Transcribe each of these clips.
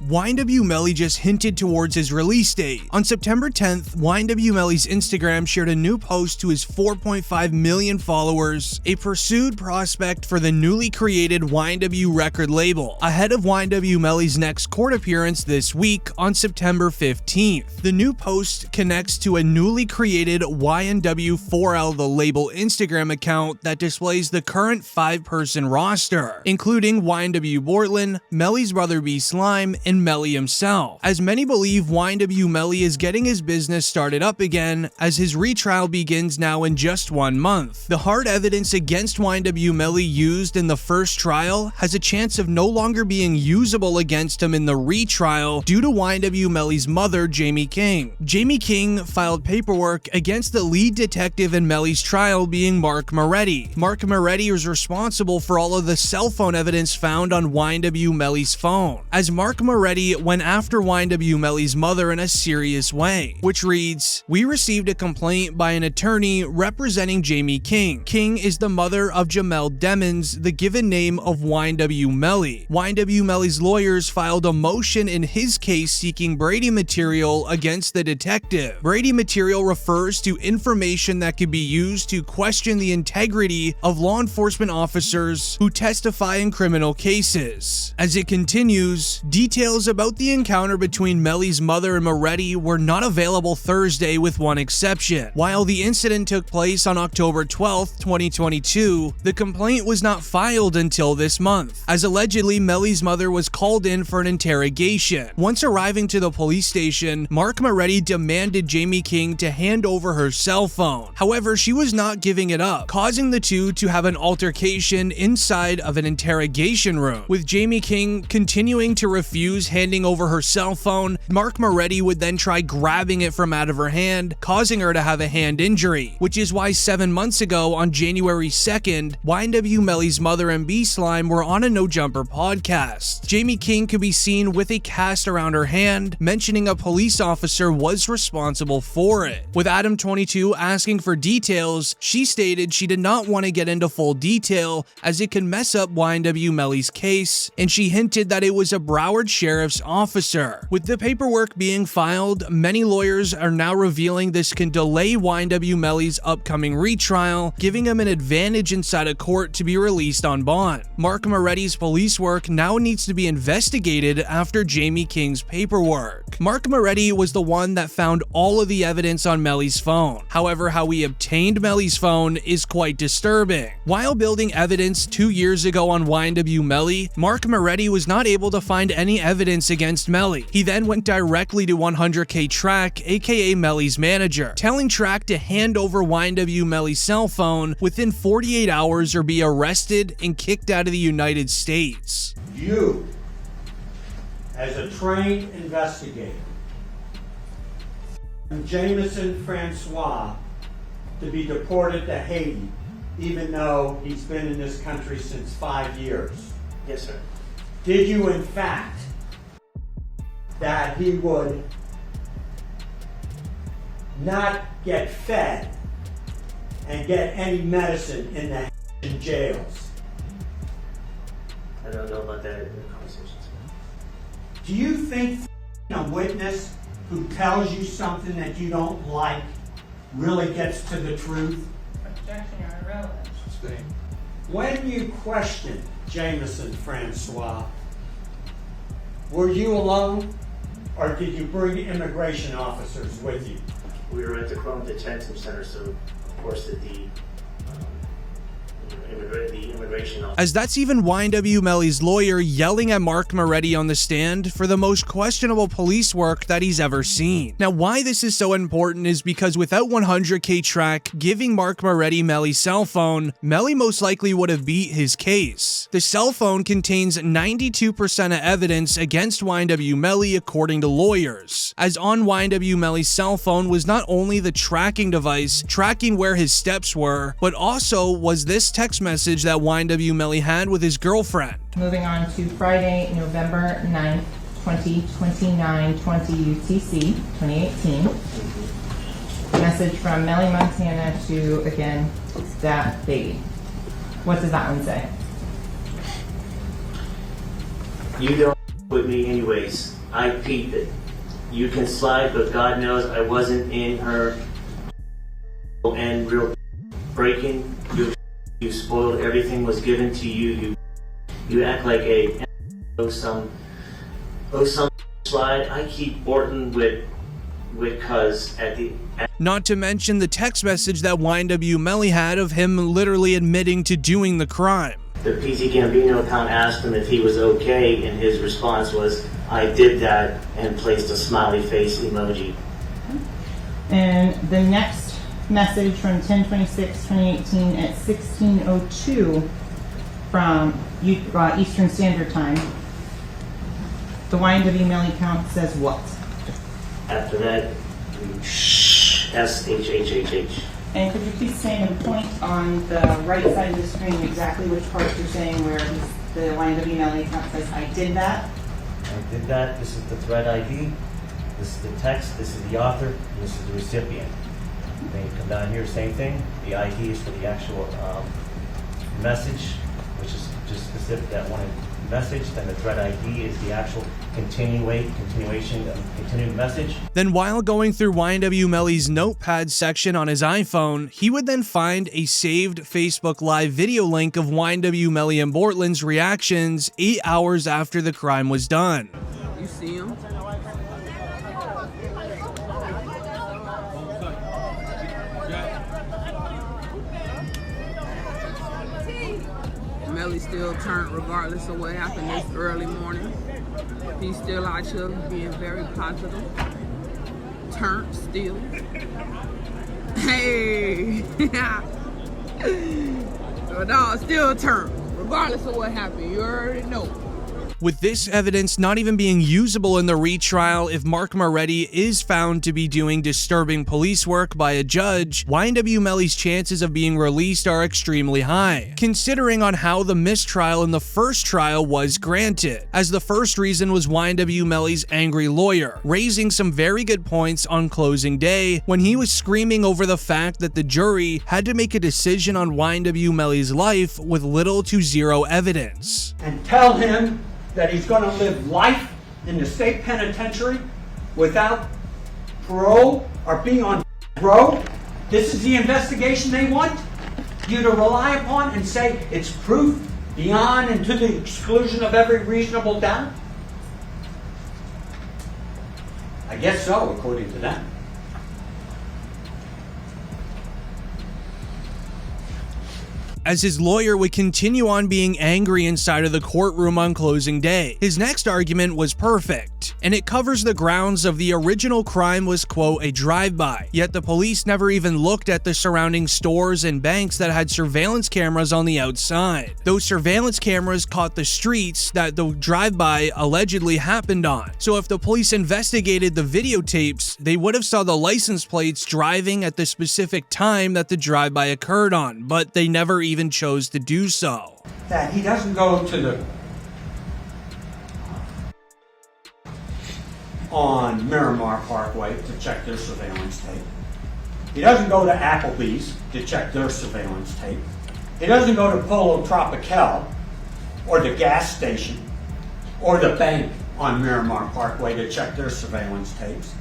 YNW Melly just hinted towards his release date. On September 10th, YNW Melly's Instagram shared a new post to his 4.5 million followers, a pursued prospect for the newly created YNW record label, ahead of YNW Melly's next court appearance this week on September 15th. The new post connects to a newly created YNW4L the label Instagram account that displays the current 5-person roster, including YNW Bortland, Melly's brother B Slime, and Melly himself, as many believe YNW Melly is getting his business started up again as his retrial begins now in just 1 month. The hard evidence against YNW Melly used in the first trial has a chance of no longer being usable against him in the retrial due to YNW Melly's mother, Jamie King. Jamie King filed paperwork against the lead detective in Melly's trial being Mark Moretti. Mark Moretti is responsible for all of the cell phone evidence found on YNW Melly's phone, as Mark Moretti went after YNW Melly's mother in a serious way, which reads, "We received a complaint by an attorney representing Jamie King. King is the mother of Jamel Demons, the given name of YNW Melly. YNW Melly's lawyers filed a motion in his case seeking Brady material against the detective. Brady material refers to information that could be used to question the integrity of law enforcement officers who testify in criminal cases." As it continues, details about the encounter between Melly's mother and Moretti were not available Thursday with one exception. While the incident took place on October 12th, 2022, the complaint was not filed until this month, as allegedly Melly's mother was called in for an interrogation. Once arriving to the police station, Mark Moretti demanded Jamie King to hand over her cell phone. However, she was not giving it up, causing the two to have an altercation inside of an interrogation room. With Jamie King continuing to refuse handing over her cell phone, Mark Moretti would then try grabbing it from out of her hand, causing her to have a hand injury, which is why 7 months ago on January 2nd, YNW Melly's mother and B Slime were on a No Jumper podcast. Jamie King could be seen with a cast around her hand, mentioning a police officer was responsible for it. With Adam22 asking for details, she stated she did not want to get into full detail as it could mess up YNW Melly's case, and she hinted that it was a Broward Sheriff's officer. With the paperwork being filed, many lawyers are now revealing this can delay YNW Melly's upcoming retrial, giving him an advantage inside a court to be released on bond. Mark Moretti's police work now needs to be investigated after Jamie King's paperwork. Mark Moretti was the one that found all of the evidence on Melly's phone. However, how he obtained Melly's phone is quite disturbing. While building evidence 2 years ago on YNW Melly, Mark Moretti was not able to find any evidence against Melly. He then went directly to 100K Track, aka Melly's manager, telling Track to hand over YNW Melly's cell phone within 48 hours or be arrested and kicked out of the United States. You, as a trained investigator, Jameson Francois to be deported to Haiti, even though he's been in this country since 5 years. Yes, sir. Did you, in fact, that he would not get fed and get any medicine in the jails? I don't know about that in the conversations. Do you think a witness who tells you something that you don't like really gets to the truth? Objection or irrelevant. Sustain. When you questioned Jameson Francois, were you alone or did you bring immigration officers with you? We were at the Chrome Detention Center, so of course the immigration officer. As that's even YNW Melly's lawyer yelling at Mark Moretti on the stand for the most questionable police work that he's ever seen. Now, why this is so important is because without 100K Track giving Mark Moretti Melly's cell phone, Melly most likely would have beat his case. The cell phone contains 92% of evidence against YNW Melly according to lawyers, as on YNW Melly's cell phone was not only the tracking device tracking where his steps were, but also was this text message that YNW Melly had with his girlfriend. Moving on to Friday, November 9th, 2029, 20 UTC, 2018. Message from Melly, Montana to, again, that baby. What does that one say? You don't with me anyways. I peeped it. You can slide, but God knows I wasn't in her and real breaking. You spoiled everything was given to you. You act like a some slide. I keep Orton with cuz at the. Not to mention the text message that YNW Melly had of him literally admitting to doing the crime. The PC Gambino account asked him if he was okay, and his response was, "I did that," and placed a smiley face emoji. And the next message from 10/26/2018 at 16:02 from Eastern Standard Time. The YNW Melly account says what? After that, SHHHH. And could you please stand and point on the right side of the screen exactly which part you're saying where the YNW Melly account says, "I did that"? I did that. This is the thread ID. This is the text. This is the author. And this is the recipient. Then you come down here, same thing. The ID is for the actual message, which is just specific that one message. Then the thread ID is the actual continuation of continuing message. Then while going through YNW Melly's notepad section on his iPhone, he would then find a saved Facebook Live video link of YNW Melly and Bortland's reactions 8 hours after the crime was done. You see him? Melly still turned regardless of what happened this early morning. He's still out here being very positive. Turned still. Hey! No, still turned, regardless of what happened. You already know. With this evidence not even being usable in the retrial if Mark Moretti is found to be doing disturbing police work by a judge, YNW Melly's chances of being released are extremely high, considering on how the mistrial in the first trial was granted, as the first reason was YNW Melly's angry lawyer, raising some very good points on closing day when he was screaming over the fact that the jury had to make a decision on YNW Melly's life with little to zero evidence. And tell him that he's going to live life in the state penitentiary without parole or being on parole. This is the investigation they want you to rely upon and say it's proof beyond and to the exclusion of every reasonable doubt? I guess so, according to them. As his lawyer would continue on being angry inside of the courtroom on closing day. His next argument was perfect, and it covers the grounds of the original crime was, quote, a drive-by, yet the police never even looked at the surrounding stores and banks that had surveillance cameras on the outside. Those surveillance cameras caught the streets that the drive-by allegedly happened on. So if the police investigated the videotapes, they would have saw the license plates driving at the specific time that the drive-by occurred on, but they never even chose to do so. That he doesn't go to the on Miramar Parkway to check their surveillance tape. He doesn't go to Applebee's to check their surveillance tape. He doesn't go to Polo Tropical or the gas station or the bank on Miramar Parkway to check their surveillance tapes.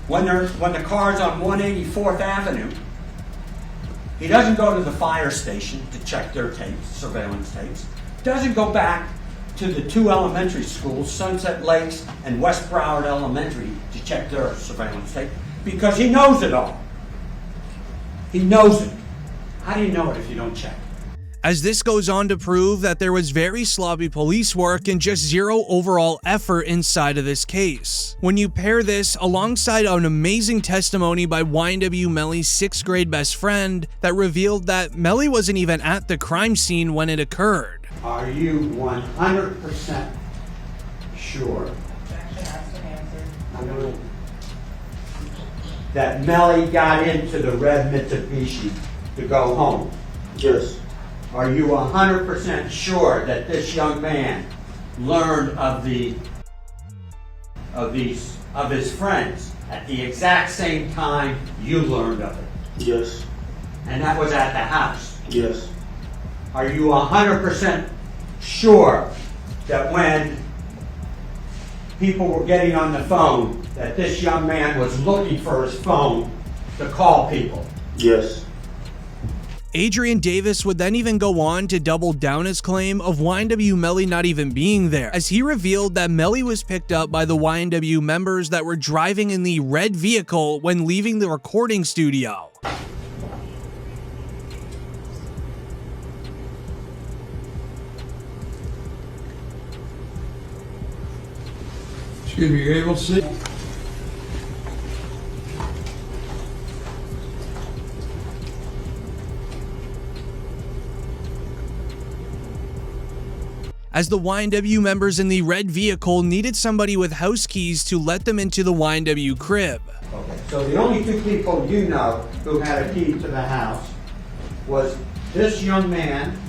When the car's on 184th Avenue, he doesn't go to the fire station to check their tapes, surveillance tapes. Doesn't go back to the two elementary schools, Sunset Lakes and West Broward Elementary, to check their surveillance tape because he knows it all. He knows it. How do you know it if you don't check? As this goes on to prove that there was very sloppy police work and just zero overall effort inside of this case. When you pair this alongside an amazing testimony by YNW Melly's 6th grade best friend that revealed that Melly wasn't even at the crime scene when it occurred. Are you 100% sure that Melly got into the red Mitsubishi to go home? Yes. Are you 100% sure that this young man learned of his friends at the exact same time you learned of it? Yes. And that was at the house? Yes. Are you 100% sure that when people were getting on the phone that this young man was looking for his phone to call people. Yes. Adrian Davis would then even go on to double down his claim of YNW Melly not even being there, as he revealed that Melly was picked up by the YNW members that were driving in the red vehicle when leaving the recording studio. Excuse me, you're able to see? As the YNW members in the red vehicle needed somebody with house keys to let them into the YNW crib. Okay, so the only two people you know who had a key to the house was this young man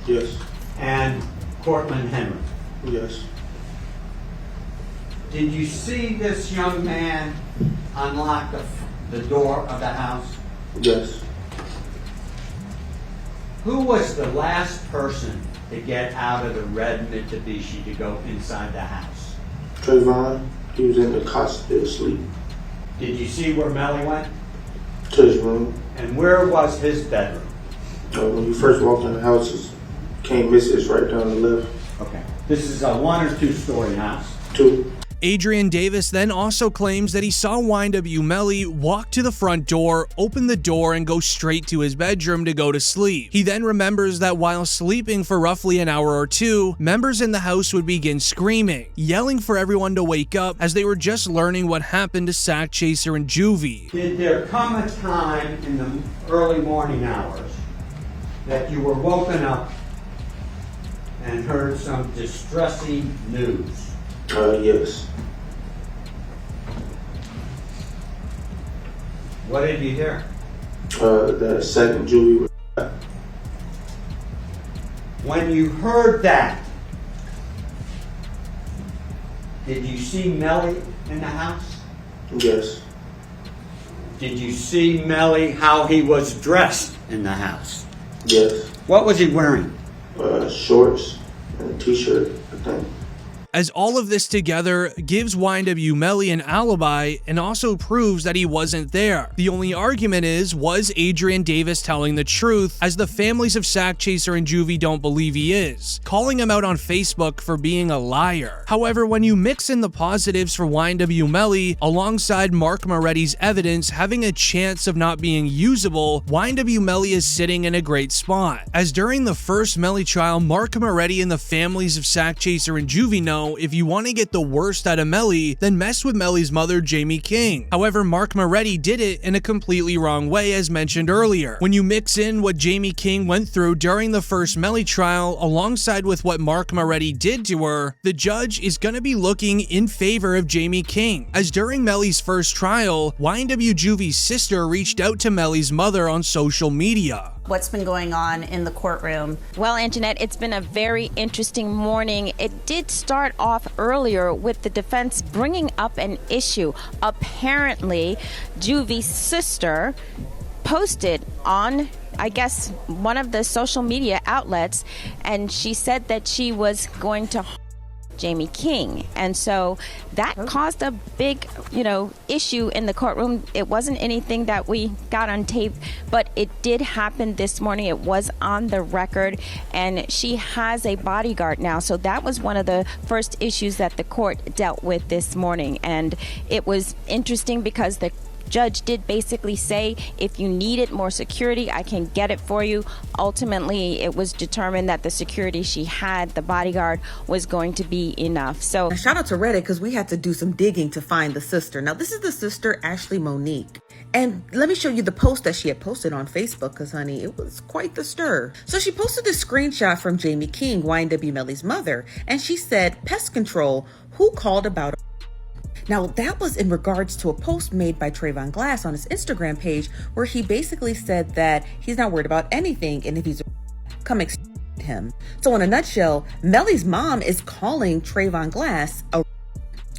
Yes. and Cortland Henry. Yes. Did you see this young man unlock the door of the house? Yes. Who was the last person to get out of the red Mitsubishi to go inside the house? Trayvon, he was in the cot still asleep. Did you see where Melly went? To his room. And where was his bedroom? When you first walked in the house, it came missing. It's right down the left. Okay. This is a 1 or 2 story house. 2. Adrian Davis then also claims that he saw YNW Melly walk to the front door, open the door, and go straight to his bedroom to go to sleep. He then remembers that while sleeping for roughly an hour or two, members in the house would begin screaming, yelling for everyone to wake up as they were just learning what happened to Sack Chaser and Juvie. Did there come a time in the early morning hours that you were woken up and heard some distressing news? Yes. What did you hear? That second Julie was shot. When you heard that, did you see Melly in the house? Yes. Did you see Melly how he was dressed in the house? Yes. What was he wearing? Shorts and a t-shirt, I think. As all of this together gives YNW Melly an alibi and also proves that he wasn't there. The only argument is, was Adrian Davis telling the truth, as the families of Sack Chaser and Juvie don't believe he is, calling him out on Facebook for being a liar. However, when you mix in the positives for YNW Melly alongside Mark Moretti's evidence having a chance of not being usable, YNW Melly is sitting in a great spot. As during the first Melly trial, Mark Moretti and the families of Sack Chaser and Juvie know if you want to get the worst out of Melly, then mess with Melly's mother, Jamie King. However, Mark Moretti did it in a completely wrong way, as mentioned earlier. When you mix in what Jamie King went through during the first Melly trial alongside with what Mark Moretti did to her, the judge is going to be looking in favor of Jamie King. As during Melly's first trial, YNW Juvie's sister reached out to Melly's mother on social media. What's been going on in the courtroom? Well, Anjanette, it's been a very interesting morning. It did start off earlier with the defense bringing up an issue. Apparently, Juvie's sister posted on, I guess, one of the social media outlets, and she said that she was going to Jamie King, and so that caused a big, issue in the courtroom. It wasn't anything that we got on tape, but it did happen this morning. It was on the record, and she has a bodyguard now, so that was one of the first issues that the court dealt with this morning. And it was interesting because the judge did basically say, if you needed more security, I can get it for you. Ultimately, it was determined that the security she had, the bodyguard, was going to be enough. So now, shout out to Reddit, because we had to do some digging to find the sister. Now, this is the sister, Ashley Monique. And let me show you the post that she had posted on Facebook, because, honey, it was quite the stir. So she posted this screenshot from Jamie King, YNW Melly's mother, and she said, "Pest control, who called about?" Now, that was in regards to a post made by Trayvon Glass on his Instagram page, where he basically said that he's not worried about anything, and if he's come him. So in a nutshell, Melly's mom is calling Trayvon Glass a,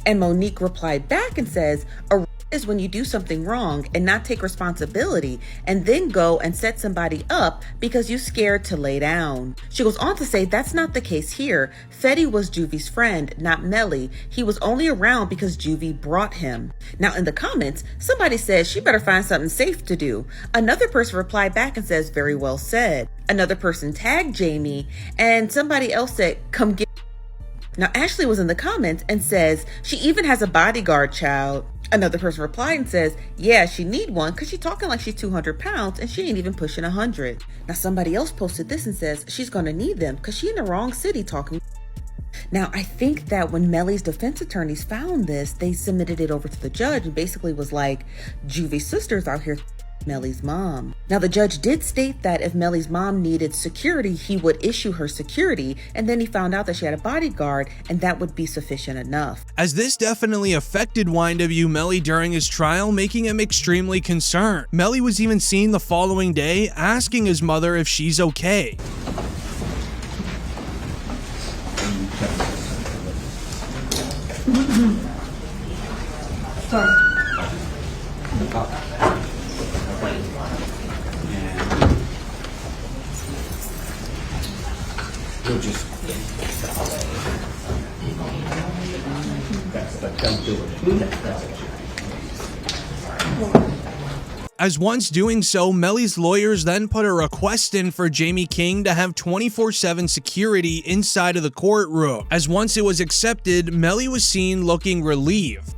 and Monique replied back and says, "A is when you do something wrong and not take responsibility and then go and set somebody up because you're scared to lay down. She goes on to say that's not the case here. Fetty was Juvie's friend, not Melly. He was only around because Juvie brought him. Now in the comments, somebody says she better find something safe to do. Another person replied back and says, very well said. Another person tagged Jamie, and somebody else said, come get. Now Ashley was in the comments and says, she even has a bodyguard, child. Another person replied and says, yeah, she need one because she's talking like she's 200 pounds and she ain't even pushing 100. Now somebody else posted this and says, she's gonna need them because she in the wrong city talking. Now, I think that when Melly's defense attorneys found this, they submitted it over to the judge and basically was like, Juvie's sister's out here Melly's mom. Now, the judge did state that if Melly's mom needed security, he would issue her security, and then he found out that she had a bodyguard, and that would be sufficient enough. As this definitely affected YNW Melly during his trial, making him extremely concerned. Melly was even seen the following day asking his mother if she's okay. Sorry. You'll just don't do it. As once doing so, Melly's lawyers then put a request in for Jamie King to have 24/7 security inside of the courtroom. As once it was accepted, Melly was seen looking relieved.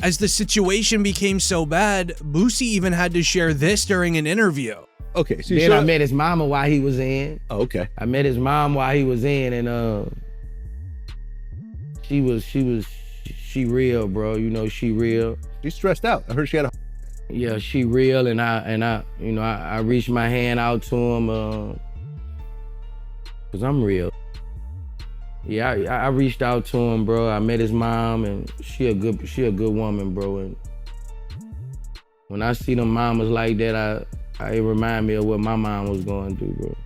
As the situation became so bad, Boosie even had to share this during an interview. Okay, so then I met his mama while he was in. Oh, okay. I met his mom while he was in, and she real, bro. You know, she real. She's stressed out. I heard she had a. Yeah, she real, and I reached my hand out to him, cause I'm real. Yeah, I reached out to him, bro. I met his mom, and she a good woman, bro. And when I see them mamas like that, it remind me of what my mom was going through, bro.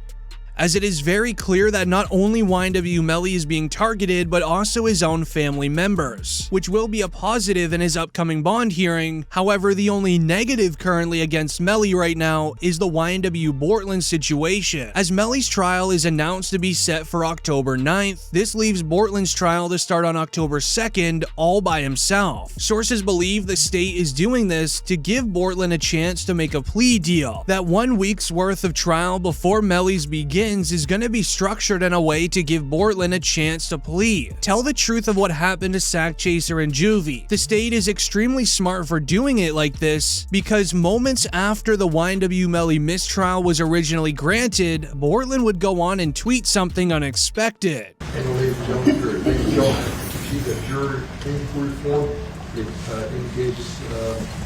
As it is very clear that not only YNW Melly is being targeted, but also his own family members, which will be a positive in his upcoming bond hearing. However, the only negative currently against Melly right now is the YNW Bortland situation. As Melly's trial is announced to be set for October 9th, this leaves Bortland's trial to start on October 2nd all by himself. Sources believe the state is doing this to give Bortland a chance to make a plea deal. That 1 week's worth of trial before Melly's begins is going to be structured in a way to give Bortland a chance to plead. Tell the truth of what happened to Sack Chaser and Juvie. The state is extremely smart for doing it like this because moments after the YNW Melly mistrial was originally granted, Bortland would go on and tweet something unexpected. Ladies and gentlemen, she's a jury inquiry form. It indicates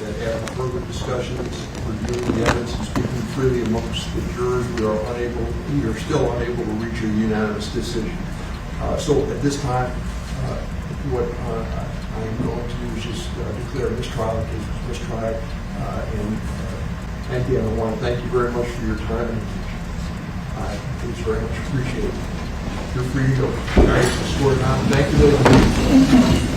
that after further discussions, reviewing the evidence and speaking freely amongst the jury, we are still unable to reach a unanimous decision. So at this time, what I am going to do is just declare a mistrial. The case was mistried. And again, I want to thank you very much for your time. It's very much appreciated. You're free to go. All right, score now. Thank you, ladies.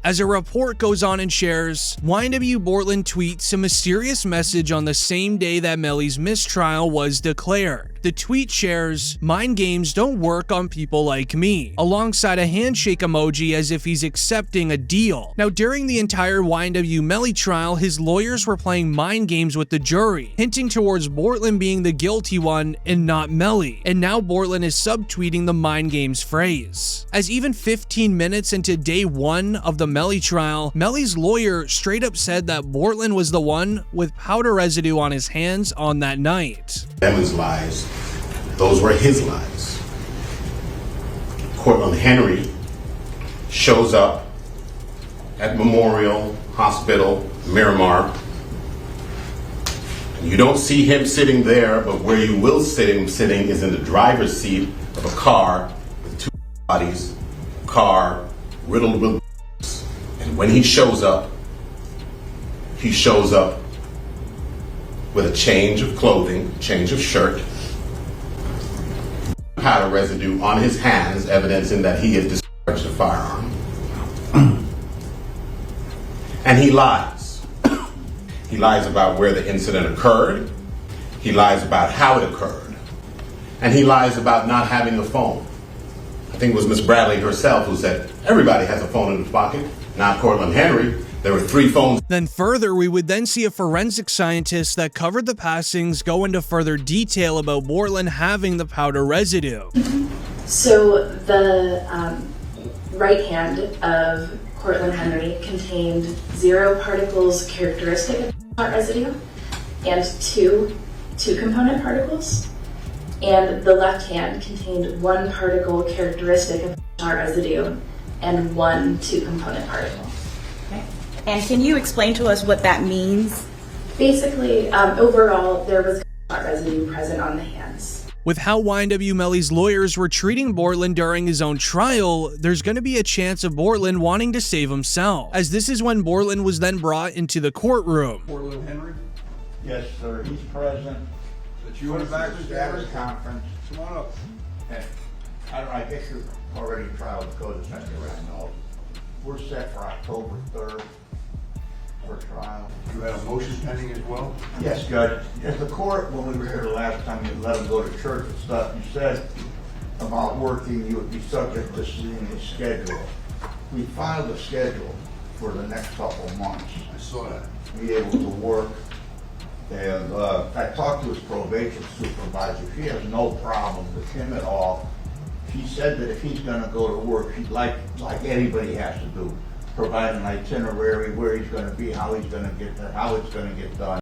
As a report goes on and shares, YNW Bortland tweets a mysterious message on the same day that Melly's mistrial was declared. The tweet shares, "Mind games don't work on people like me," alongside a handshake emoji as if he's accepting a deal. Now, during the entire YNW Melly trial, his lawyers were playing mind games with the jury, hinting towards Bortland being the guilty one and not Melly. And now Bortland is subtweeting the mind games phrase. As even 15 minutes into day 1 of the Melly trial, Melly's lawyer straight up said that Bortland was the one with powder residue on his hands on that night. Devin's lies, those were his lies. Cortland Henry shows up at Memorial Hospital, Miramar. You don't see him sitting there, but where you will see him sitting is in the driver's seat of a car with 2 bodies, car riddled with and when he shows up with a change of clothing, change of shirt, powder residue on his hands, evidencing that he has discharged a firearm. And he lies. He lies about where the incident occurred. He lies about how it occurred. And he lies about not having a phone. I think it was Miss Bradley herself who said, everybody has a phone in his pocket, not Cortland Henry. There were 3 phones. Then further, we would then see a forensic scientist that covered the passings go into further detail about Bortland having the powder residue. So the right hand of Cortland Henry contained 0 particles characteristic of powder residue and 2 two-component particles. And the left hand contained 1 particle characteristic of powder residue and 1 two-component particle. And can you explain to us what that means? Basically, overall, there was residue present on the hands. With how YNW Melly's lawyers were treating Bortland during his own trial, there's going to be a chance of Bortland wanting to save himself, as this is when Bortland was then brought into the courtroom. Cortland Henry? Yes, sir, he's present. That you in the back of the Status conference. Come on up. And I guess you're already trial the code of right now. We're set for October 3rd for trial. You had a motion pending as well? Yes, Judge. At the court, when we were here the last time, you let him go to church and stuff, you said about working, you would be subject to seeing his schedule. We filed a schedule for the next couple of months. I saw that. Be able to work. And I talked to his probation supervisor. She has no problem with him at all. She said that if he's going to go to work, she'd like anybody has to do, provide an itinerary, where he's going to be, how he's going to get there, how it's going to get done.